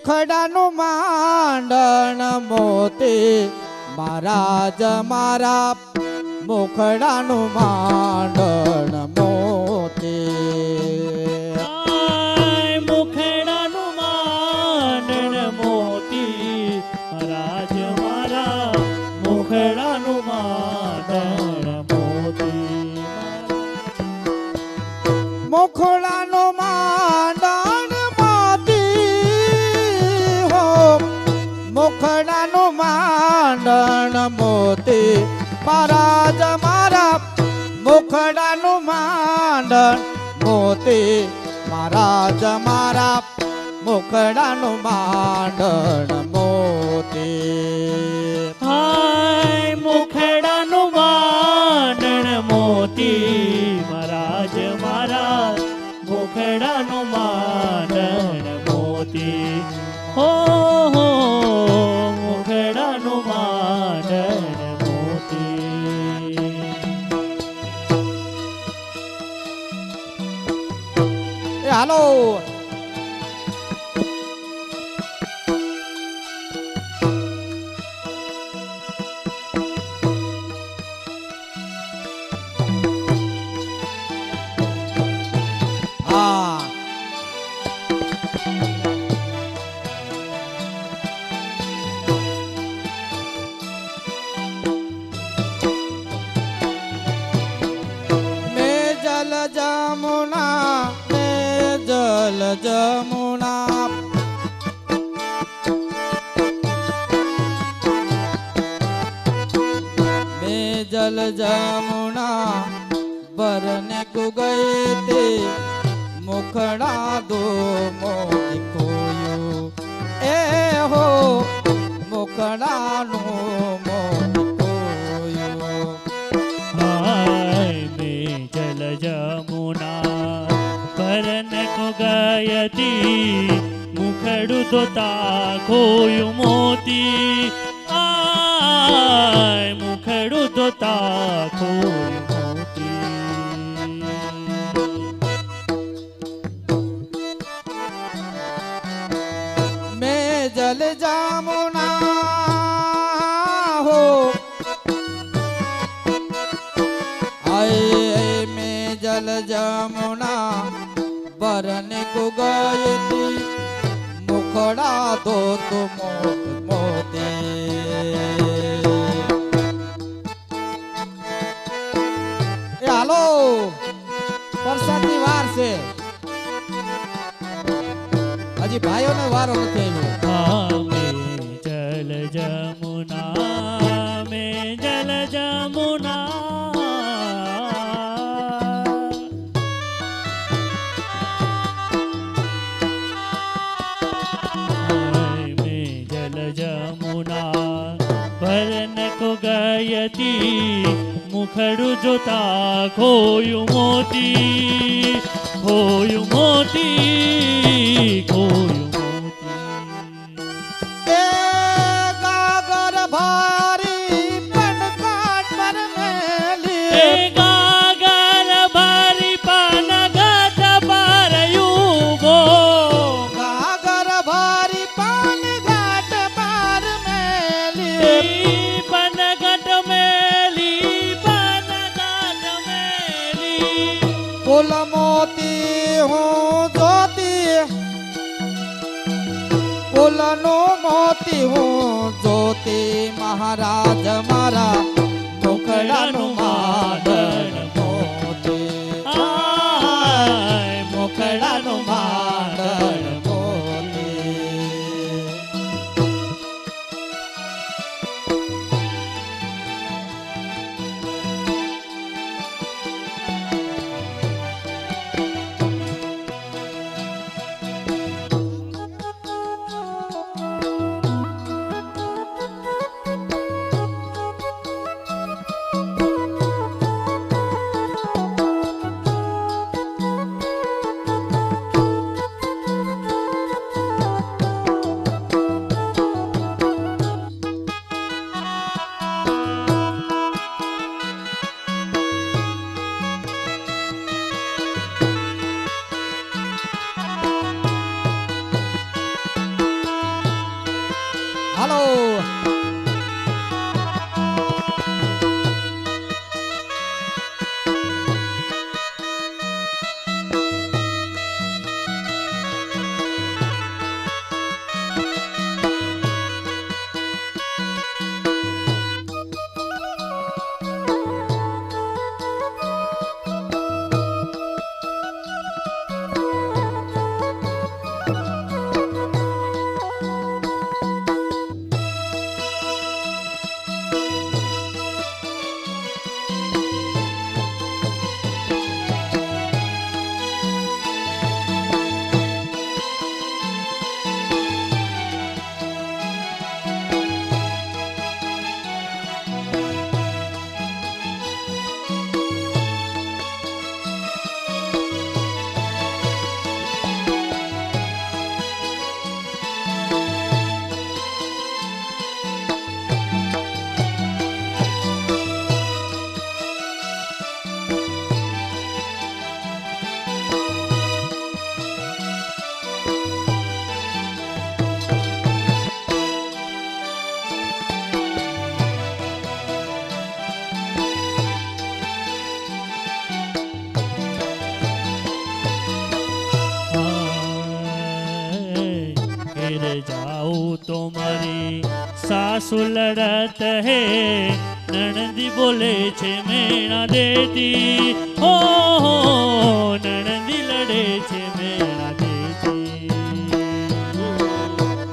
મુખડાનું માંડણ મોતી મહારાજ મારા મુખડાનું માંડણ મોતી મુખડાનું માંડણ મોતી મહારાજ મારા મુખડાનું માંડણ મોતી મુખડાનું માંડણ મોતી હો મુખડાનું માંડણ મોતી મહારાજ મારા મુખડાનું માંડણ મોતી મહારાજ મારા મુખડાનું માંડણ મોતી હાય મુખડાનું માંડણ મોતી મહારાજ મારા મુખડાનું માંડણ મોતી હો મુખડાનું માંડણ હાલો હા મેં જલ જમુના જલ જમુના મેં જલ જમુના ભરને કો ગયે તે મુખડા દો મોતી ખોયું એ હો મુખડાનું મોતી ખોયું હાય મેં જલ જમુના ભરન કો ગયતી મુખડું ધોતા ખોયું મોતી આય મુખડું ધોતા ખોયું મોતી મેં જલ જામુના હો આય મેં જલ જમુના ભરને કો ગયતી મુખડા દો તો મોતી એ હાલો વરસાદની વાર છે હજી ભાઈઓને વારો નથી આવ્યો મેં જલ જમુના મેં જલ જમુના ભરન કો ગયતી મુખડું જોતા ખોયું મોતી ખોયું મોતી ખોયું મોતી એ ગાગર ભારી પનકાટ પર મેલી એ ગાગર ભરી પનગટ પર યુગો ગાગર ભારી પનકાટ પર મેલી પનગટ મેલી પનગટ મેલી ફૂલ મોતી હું જોતી ફૂલનો મોતી હું જોતી મહારાજ મારા મુખડાનું માંડણ મોતી આય મુખડાનું માંડણ મોતી હાલો ઘેર જાઉં તો મારી સાસુ લડત હે નણંદી બોલે છે મેણા દેતી હો નણંદી લડે છે મેણા દેતી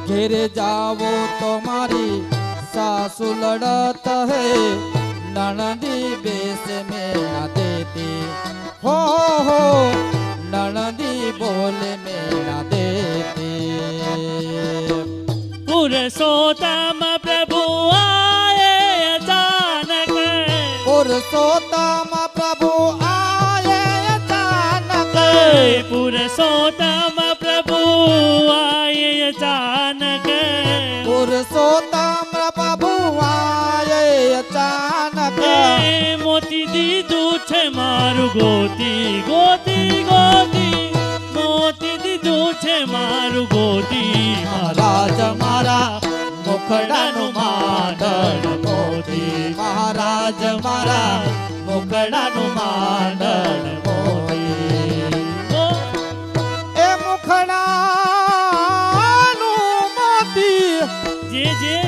ઘેરે જાવો તો મારી સાસુ લડત હે નણંદી બેસ મેણા દેતી હો નણંદી બોલે મેણા દેતી પુરુષોત્તમ પ્રભુ આયે અચાનક પુરુષોત્તમ પ્રભુ આયે અચાનક પુરુષોત્તમ પ્રભુ આયે અચાનક પુરુષોત્તમ પ્રભુ આયે અચાનક મોતી દીધું છે મારું ગોતી ગોતી ગોતી મોતી દીધું છે મારું ગોતી મહારાજ મારા મુખડાનું માંડણ મોતી મહારાજ મારા મુખડાનું માંડણ મોતી એ મુખડાનું મોતી જે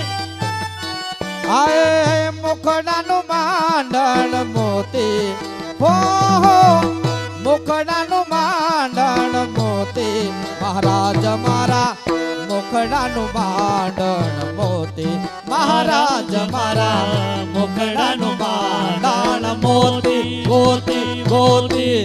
આય મુખડાનું માંડણ મોતી હો મુખડાનું માંડણ મોતી મહારાજ મારા મુખડાનું માંડણ મોતી મહારાજ મારા મુખડાનું માંડણ મોતી ગોતી ગોતી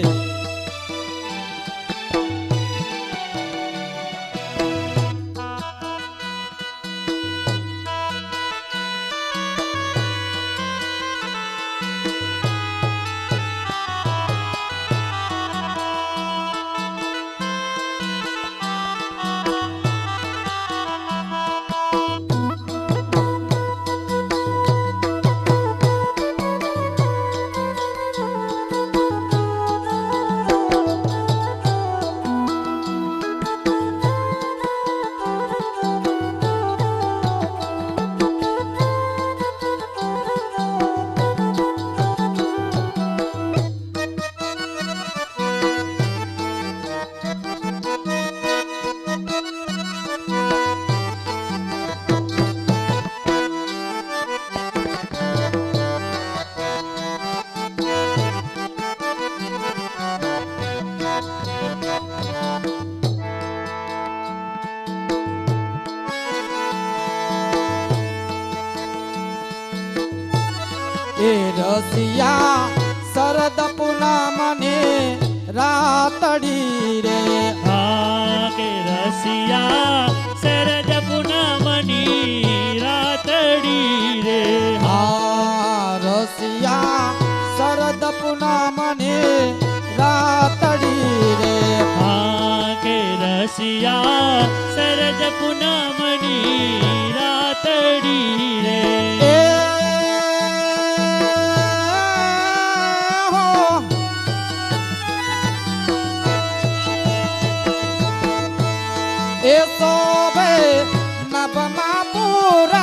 એ રસિયા શરદ પૂનમને રાતડી રે કે રસિયા શરદ પૂનમની રાતડી રે રસિયા શરદ પૂનમને રાતડી રે કે રસિયા શરદ પૂનમની રાતડી રે એ શોભે નભમાં પૂર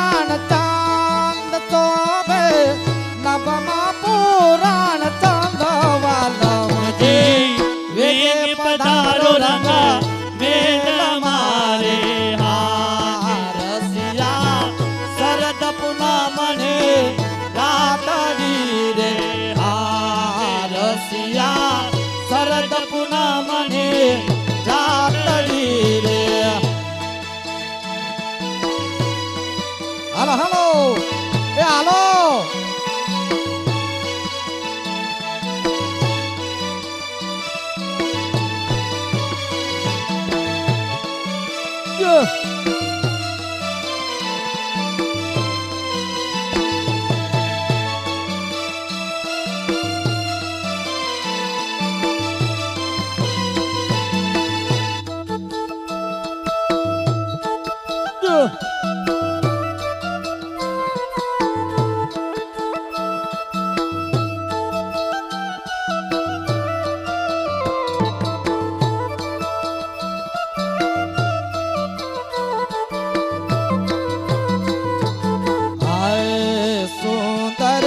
હાય સુંદર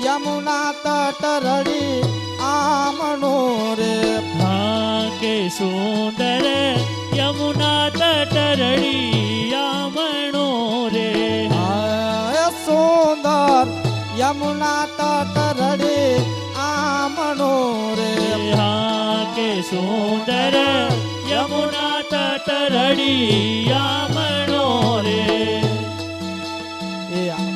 યમુના તટ રડી આમણો રે હા કે સુંદર યમુના તટરડી આમણો રે હાય સુંદર યમુના તટ રડી આમણો રે હા કે સુંદર યમુના તટરડી આમણો રે એ આ.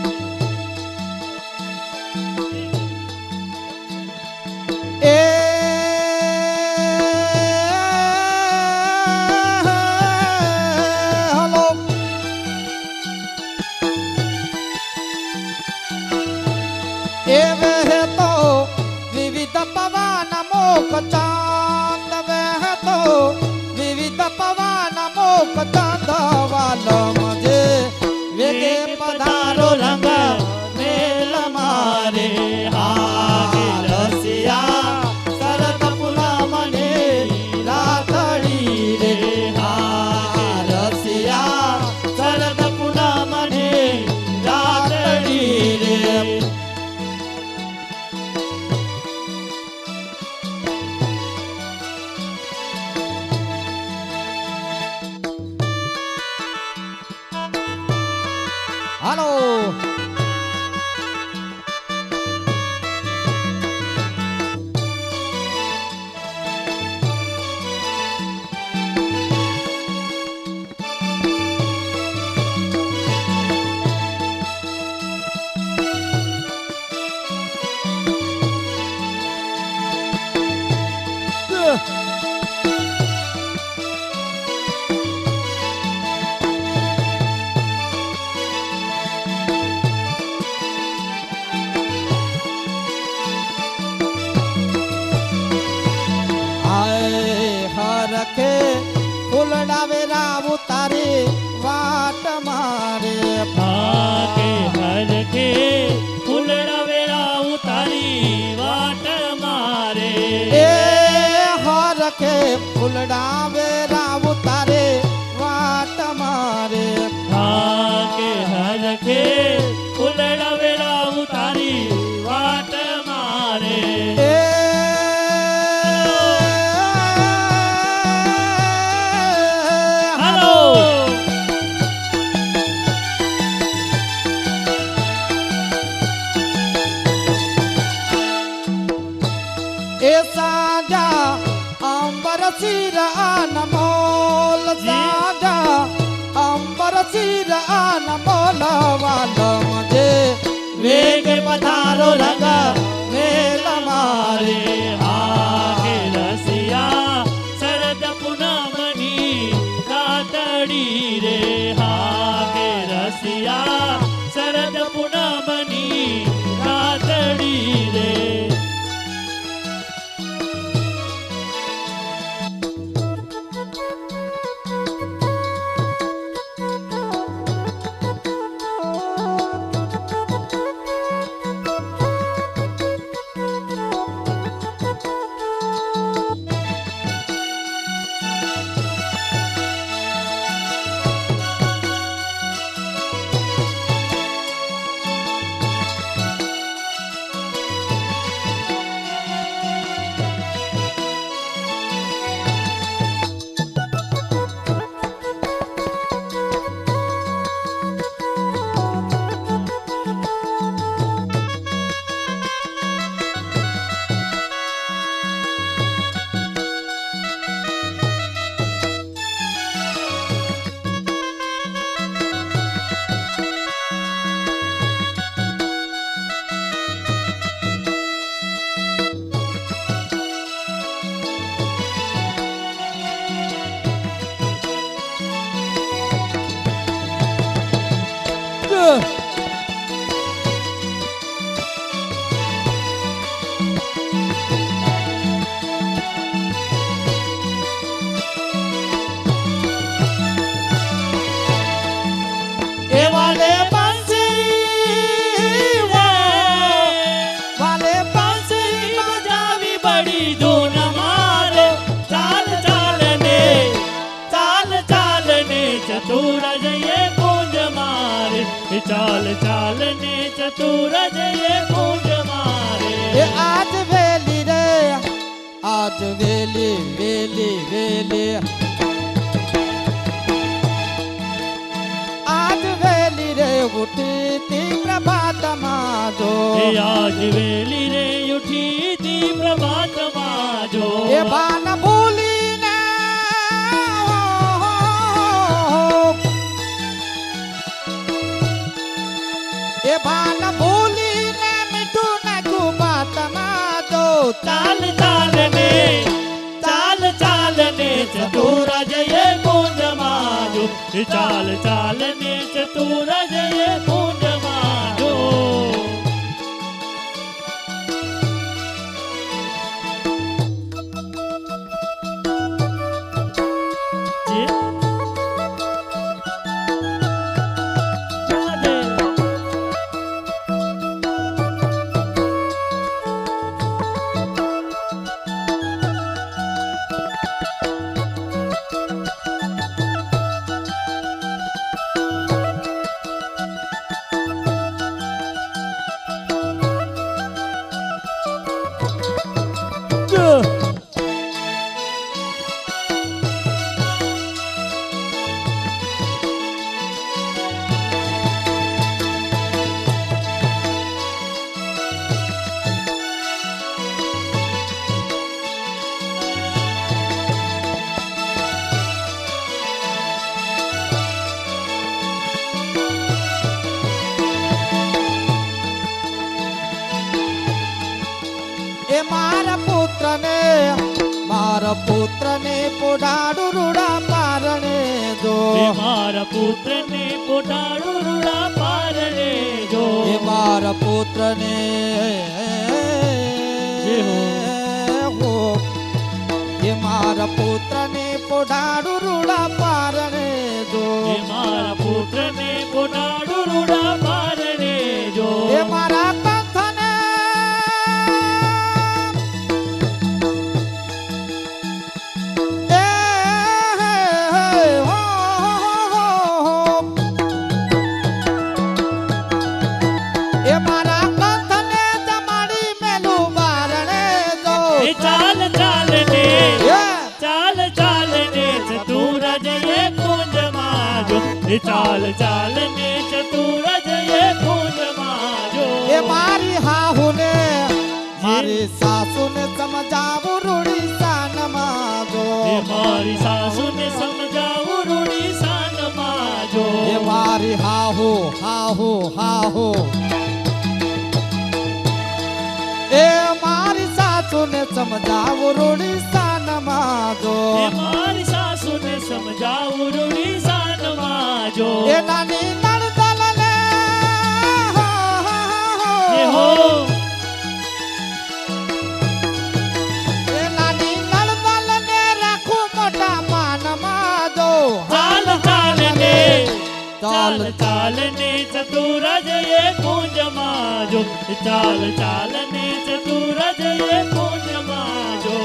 એ હલો એ વહેતો વિવિધ પવન મોક ચાંદ વહેતો વિવિધ પવન મોક ચાંદ વાલમ જે વેગે પધારો રંગ મેલ મારે હાલસિયા શરદ પૂનમને રાતડી રે હાલસિયા શરદ પૂનમને રાતડી રે હાલો હરખે ફૂલડા વેરા ઉતારે વાટ મારે હા કે હરખે ફૂલડા વેરા ઉતારી વાટ મારે એ હરખે ફૂલડા વેરા ઉતારે વાટ મારે હા કે હરખે ફૂલડા વેરા ઉતારી વાટ મારે એ હાલો એ સાજા અંબર સિર અનમોલ સાજા અંબર સિર અનમોલ વાલમ જે વેગ પધારો રંગ મેલ મારે હા કે રસિયા શરદ પૂનમની રાતડી રે હા કે રસિયા શરદ પૂનમની રાતડી રે એ વાલે બાંસરી વાલે બાંસરી બજાવી બડી ધૂન મારે ચાલ ચાલ ને ચતુર જઈએ કુંજ મારે ચાલ ને ચતુર જઈએ કુંજ મારે એ આજ વેલી રે આજ વેલી વેલી વેલી આજ વેલી રે ઉઠી તી પ્રભાતમાં જો એ આજ વેલી રે ઉઠી તી પ્રભાતમાં જો એ ભાન ભૂલીને એ ભાન ભૂલીને મીઠું નાખું બાતમાં જો ચાલ ને ચતુર જઈએ કુંજ માજો ચાલ ને ચતુર જઈએ કુંજ માજો એ મારા પુત્રને પોઢાડું રૂડા પારણે જો મારા પુત્રને પોટાડું રૂડા પારણે જો એ મારા પુત્રને હો એ મારા પુત્રને પોઢાડું રૂડા પારણે જો મારા પુત્રને પોટાડું રૂડા પારણે જો એ મારા કંથને એ મારા કંથને જમાડી મેલું બારણે જો ચાલ ને ચતુર જઈએ કુંજ માજો ચાલ ને ચતુર જઈએ કુંજ માજો એ મારી હાહુને મારી સાસુને સમજાવું રૂડી સાનમાં જો એ મારી સાસુને સમજાવું રૂડી સાનમાં જો એ મારી હાહુ હાહુ હાહુ એ મારી સાસુને સમજાવું રૂડી સાનમાં જો એ મારી સાસુને સમજાવું રૂડી સાનમાં જો એ નાની નણદલને એ હો એ નાની નણદલને રાખું મોટા માનમાં જો ચાલ ને ચતુર જઈએ કુંજ માજો ચાલ ને ચતુર જઈએ કુંજ માજો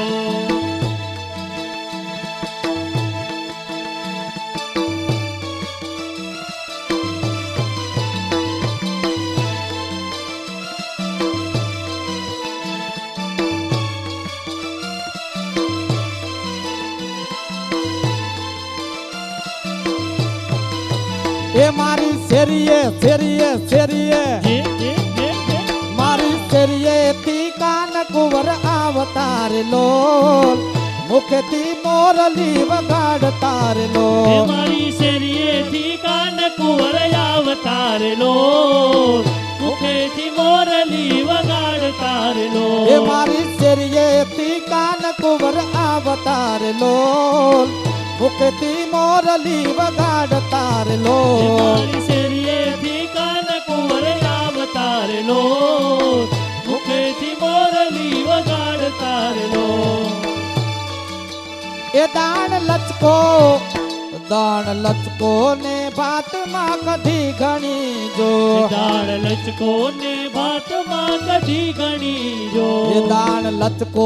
એ મારી શેરીએ મારી શેરીએ તી કાન કુંવર આવતાર લોલ મુખથી મોરલી વગાડતાર એ લોલ મારી શેરીએથી કાન કુંવર આવતારેલો મુખેથી મોરલી વગાડતારેલો એ મારી શેરીએ તી કાન કુંવર આવતાર લોલ મુખથી મોરલી વગાડતાર એ લોલ મારી શેરીએથી કાન દાણ લચકો ને ભાતમાં કઢી ઘણી જો દાળ લચકો ને ભાતમાં કઢી ઘણી જો એ દાણ લચકો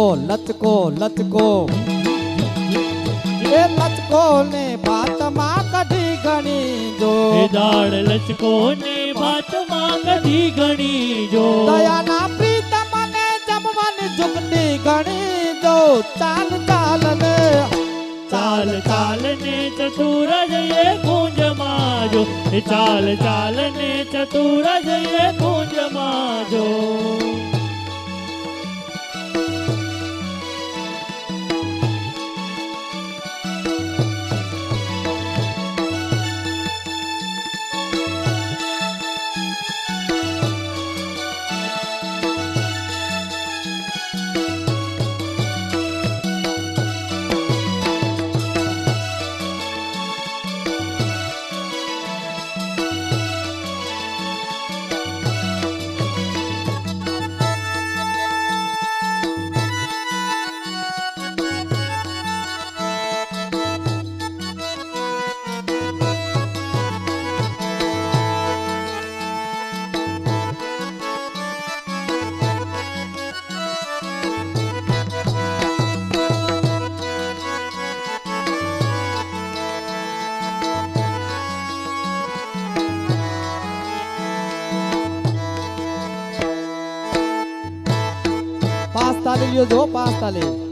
એ લચકો ને ભાતમાં કઢી ઘણી જો દાળ લચકો ને ભાતમાં કઢી ઘણી જો દયાના પ્રીતમ ને જમવાની ઝુકટી ઘણી જો ચાલ ચાલ ને ચતુર જઈએ કુંજમાં જો ચાલ ને ચતુર જઈએ કુંજમાં જો તાલી લ્યો જો 5 તાલી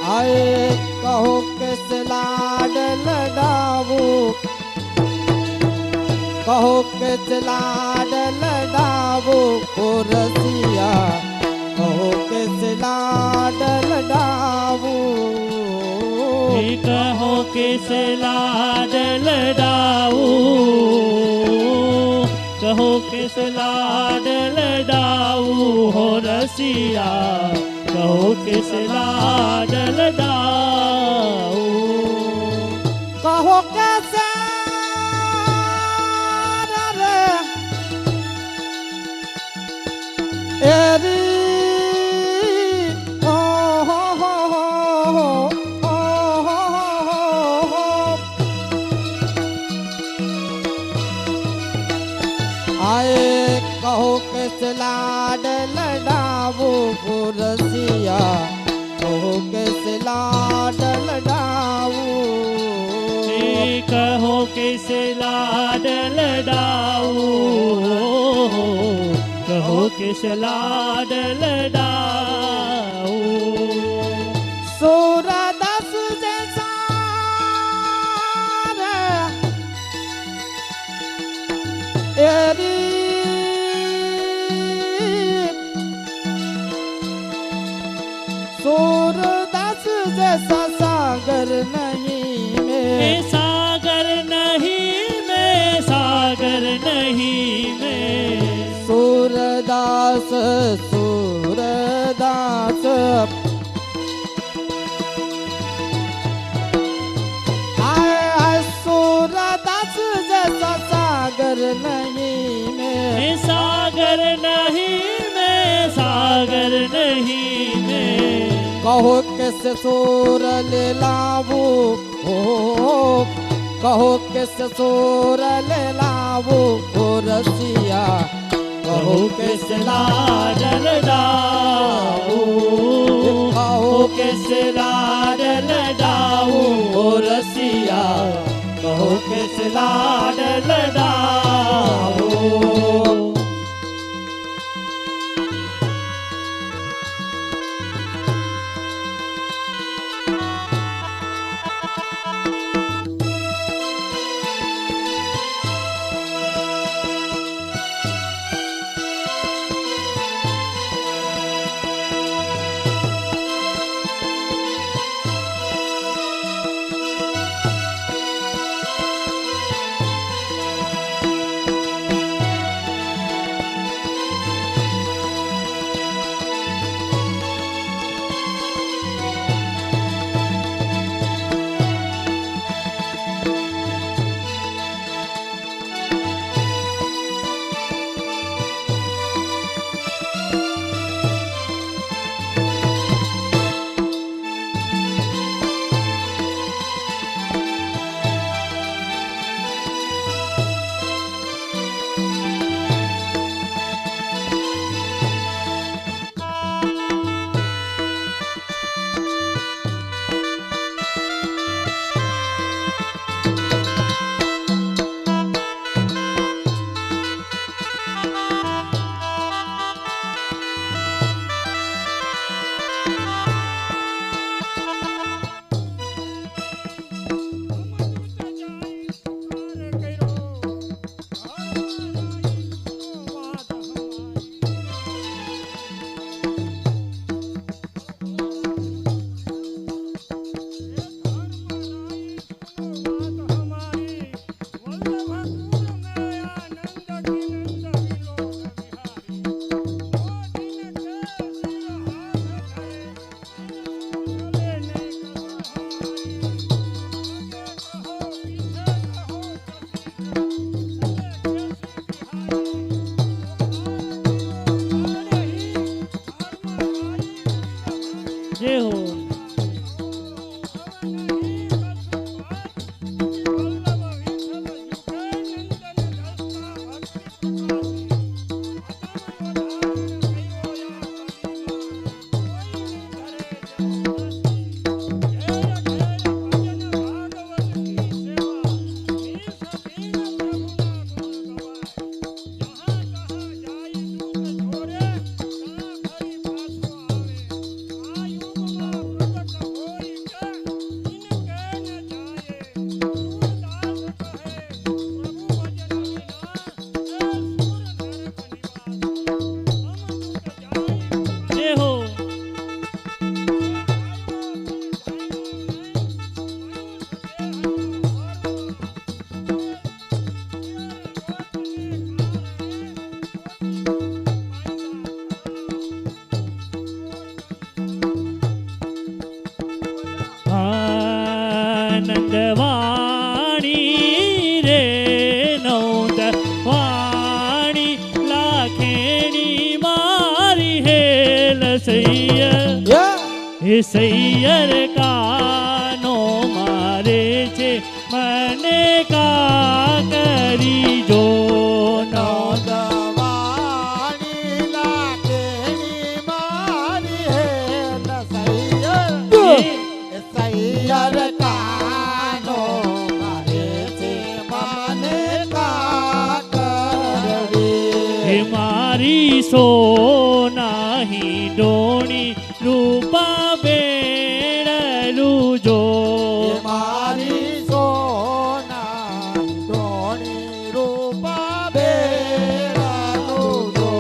आए कहो कैसे लाड लडावो कहो कैसे लाड लडावो ओ रसिया कहो कैसे लाड लडावो कहो कैसे लाड लडावो कहो कैसे लाड लडावो हो रसिया कहो किस लाड लडाऊं कहो कैसे रे एरी ओ हो आए कहो कैसे लाड लडावो रसिया कहो कैसे लाड लडावो कहो कैसे लाड लडाऊं कहो किस लाड लडाऊं सूरदास जैसा एरी सूरदास जैसा सागर नहीं में सागर नहीं में सागर नहीं में सूरदास आए सूरदास जैसा सागर नहीं में सागर नहीं में सागर नहीं में कहो कैसे सोर ले लावो कहो कैसे सोर ले लावो ओ रसिया કહું કેસ લાડ લડાવું ખાઓ કેસ લાડ લડાવું ઓ રસિયા કહું કેસ લાડ લડાવું જય હો જય હો આનંદવાણી રે નોંદ વાણી લાખેણી મારી હેલ સૈયર હે સૈયર કાનો મારે છે મને કા કરી જો નોંદવાણી લાખેણી મારી હેલ સૈયર સૈયર કાનો મારે છે મને કા કરવી હે મારી સોનાહી ડોણી રૂપા બેડલું જો મારી સોના ધોણી રૂપા બેરાનું જો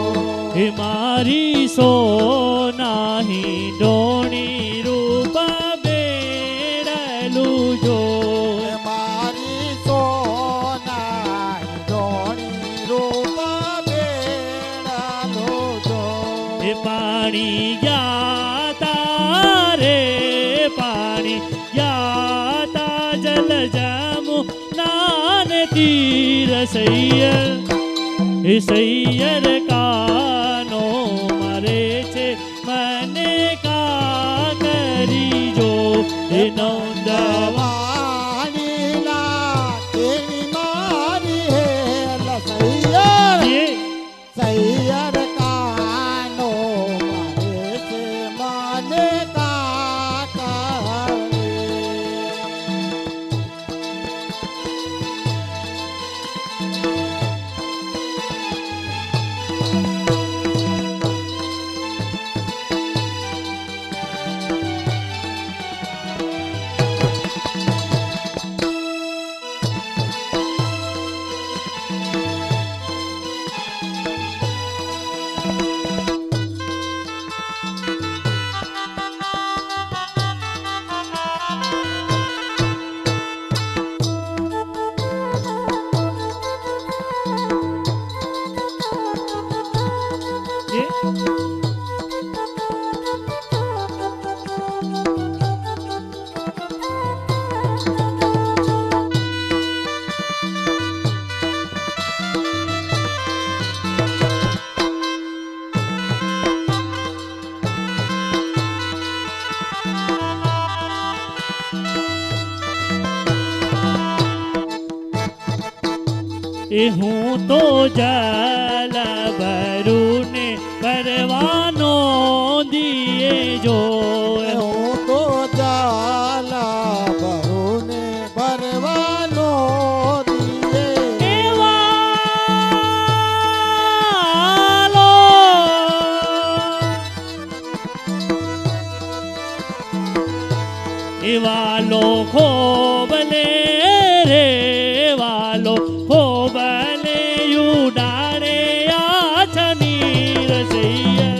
હે મારી સોનાહી ડોણી રૂપા બેડલું જો મારી સોના ધોણી રૂપા બેરાનું જો હે પાણી ગયા તારે પાણી ગયા તા જલ જામુ નાન તીર સૈયર હે સૈયર કાનો મારે છે મને કા કરી જો હે નોંદવા વાણી લાખેણી મારી હેલ સૈયર જે સૈયર એ હું તો જલ ભરું ને પરવાનો દિયે જો હું તો જાલા ભરું ને ભરવાનો દિયે એવાલો એવાલો ખોબલે રે વાલો ખોબલે ઉડાડે આછની રસૈયર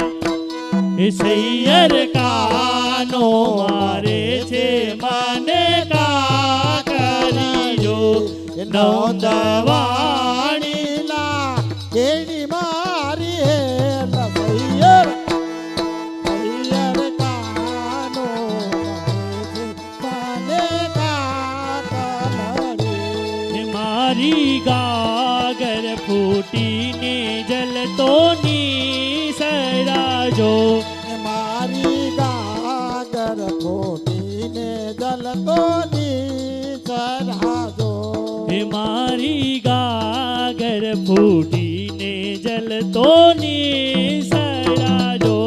એ સૈયર કાનો મારે છે મને કા કરીજો નોંદવાણી લા કેડી મારી હે લસૈયર સૈયર કાનો મને કાતલડી મારી ગાગર ફૂટીને જલતો ની સરાજો મારી ગાગર ફોટીને જલતો ની ચરાજો હે મારી ગાગર ફૂટીને જલતો ની સરાજો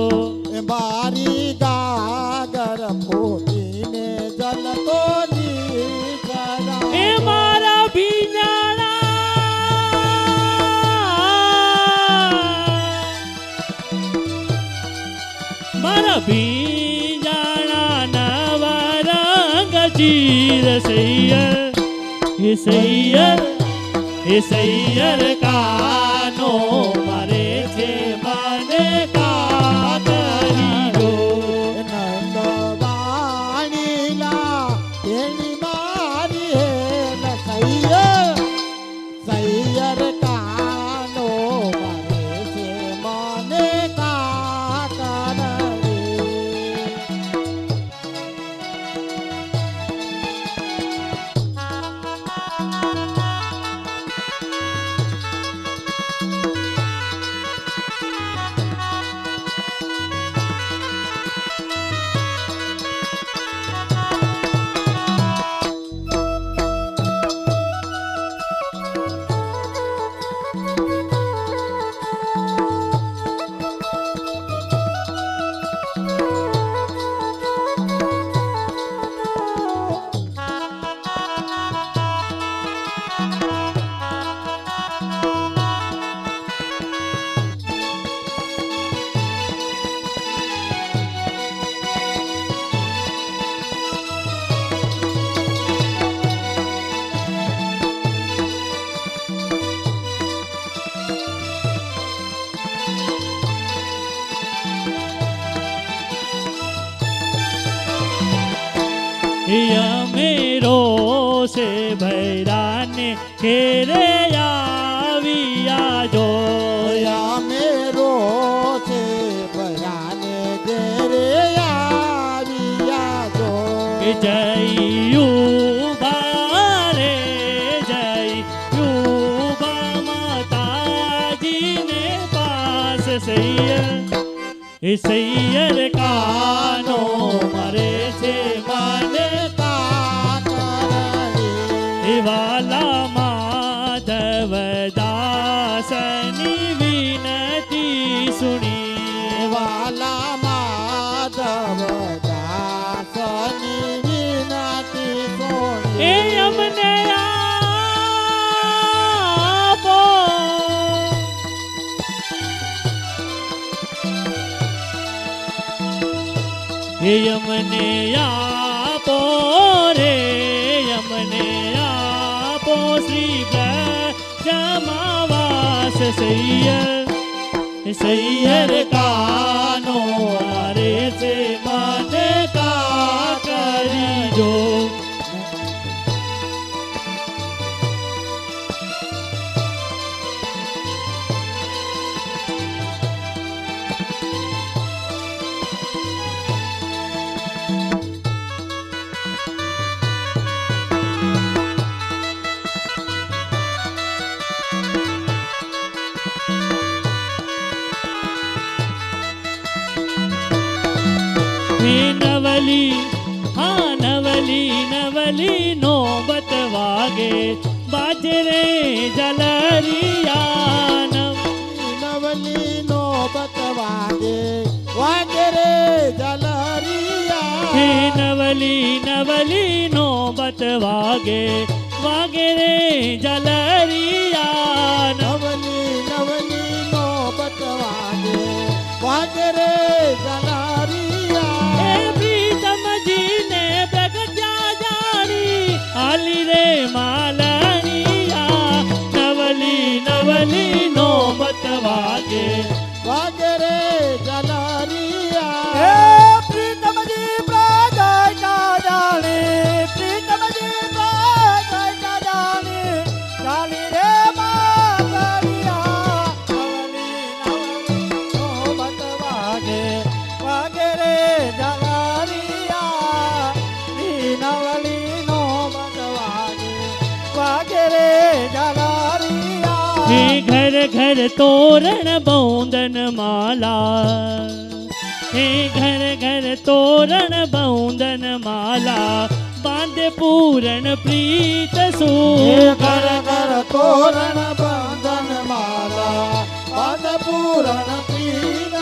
મારી ગાગર ફોટીને જલતો ની ચરા એ મારા ભીનાળા મારા ભીજાણા નવા રંગ ચીર સૈયર હે સૈયર હે સૈયર કાનો મારે છે મને કા કરીજો નંદવાણીલા તેની મારી હે લસૈયર સૈયર કાનો મારે છે મને કાતલડી मेरो से भैराने खेरे आविया जो યા મેરો છે ભયાને ઘેરે આવ્યા જો જયુ બારે જયુ માતાજી ને પાસ સૈયર એ સૈયર કાનો મારે છે મને કાતલડી વાલા માધવ દાસની વિનતી સુણી વાલા માધવ દાસની વિનતી એ સોણી અમને આપો એ અમને આપો રે અમને આપો શ્રી જમાવાસ સૈયર સૈયર કાનો મારે છે મને કા કરીજો નવલી હા નવલી નવલી નવલી નોબત વાગે બાજે રે જલરિયા નવલી નોબત વાગે વાગે રે જલરિયા હે નવલી નોબત વાગે વાગે રે જલરિયા નવલી નોબત વાગે વાગે રે જલરિયા એ પ્રીતમજીને પ્રગટ્યા જાણી હાલી રે માલણિયા નવલી નોબત વાગે વાગે રે જલરિયા હે પ્રીતમજી પ્રગટ્યા જાણી પ્રીતમજી પ્રગટ્યા જાણી ચાલી રે માતરિયા નવલી નોબત વાગે વાગે રે જલરિયા નવલી નોબત વાગે વાગે રે જલરિયા હે ઘર ઘર તોરણ બૌંદન માલા હે ઘર ઘર તોરણ બૌંદન માલા બાંધે પૂરણ પ્રીત સુ ઘર ઘર તોરણ બંધન માલા પાદ પૂરણ પીન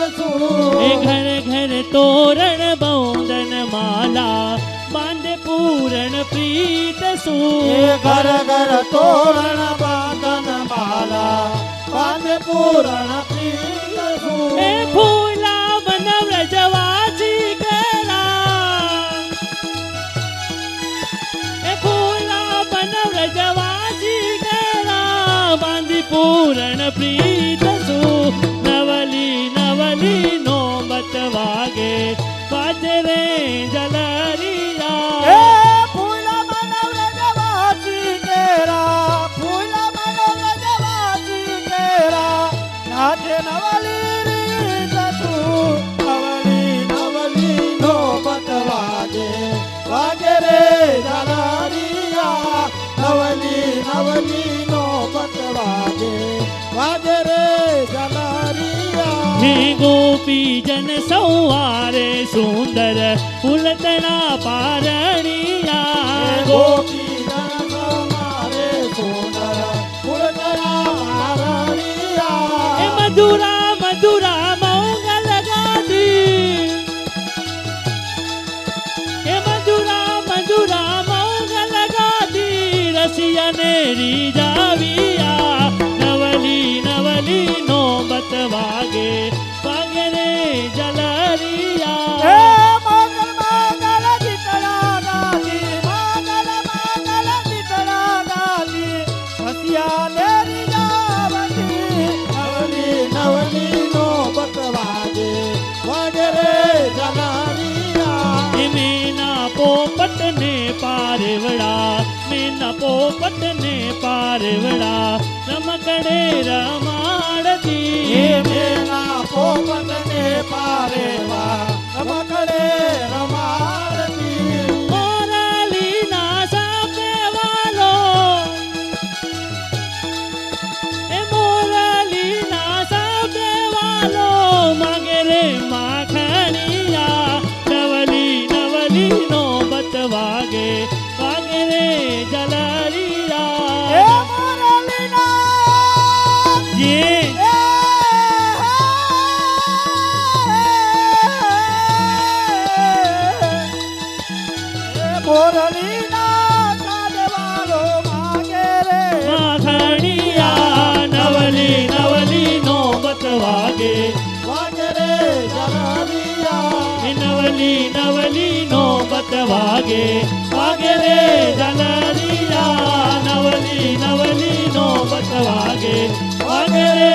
હે ઘર ઘર તોરણ બૌંદન માલા બાંધે પૂરણ પ્રીત સુ ઘર ઘર તોરણ બંધન માલા પાદ પૂરણ પીન હે ફૂલા વન વ્રજવાસી કરા હે ફૂલા વન વ્રજવાસી કરા બાંધી પૂરણ પ્રીત સુ નવલી નોબત વાગે વાજે રે જલરિયા હે ફૂલા મનવ્રજવાસી કેરા ફૂલા મનવ્રજવાસી કેરા નાચે નવલી રીત તું નવલી નોબત વાગે વાગે રે જલરિયા નવલી નોબત વાગે વાગે રે જલરિયા હે ગોપી જન સૌવારે સુંદર ફૂલતણા પારણિયા ગોપી જન સમારે સુંદર ફૂલતરા મારણિયા હે મધુરા મંગલ ગાદી હે મધુરા મંગલ ગાદી રસિયાને રીજાવિયા નવલી નોબત વાગે વાગે રે જલરિયા હે મંગલ મંગલ ગીતડા ગાતી મંગલ ગીતડા ગાતી હસિયા લેરી જાવતી નવલી નોબત વાગે વાગે રે જલરિયા મેના પોપટ ને પારેવડા મેના પોપટ ને પારેવડા રમકડે રમાડતી મેના પોપટ ને પારેવા રમકડે રમાડતી મોરલી ના સામે વાલો એ મોરલી ના સામે વાલો માગે રે માખણિયા નવલી નોબત વાગે વાગે રે હે જલરિયા મોરલીના જે મોરલીના કાઢવાલો માગે રે માખણિયા નવલી નોબત વાગે વાગે રે જલરિયા નવલી નોબત વાગે વાગે રે જલરિયા નવલી નોબત વાગે વાગે રે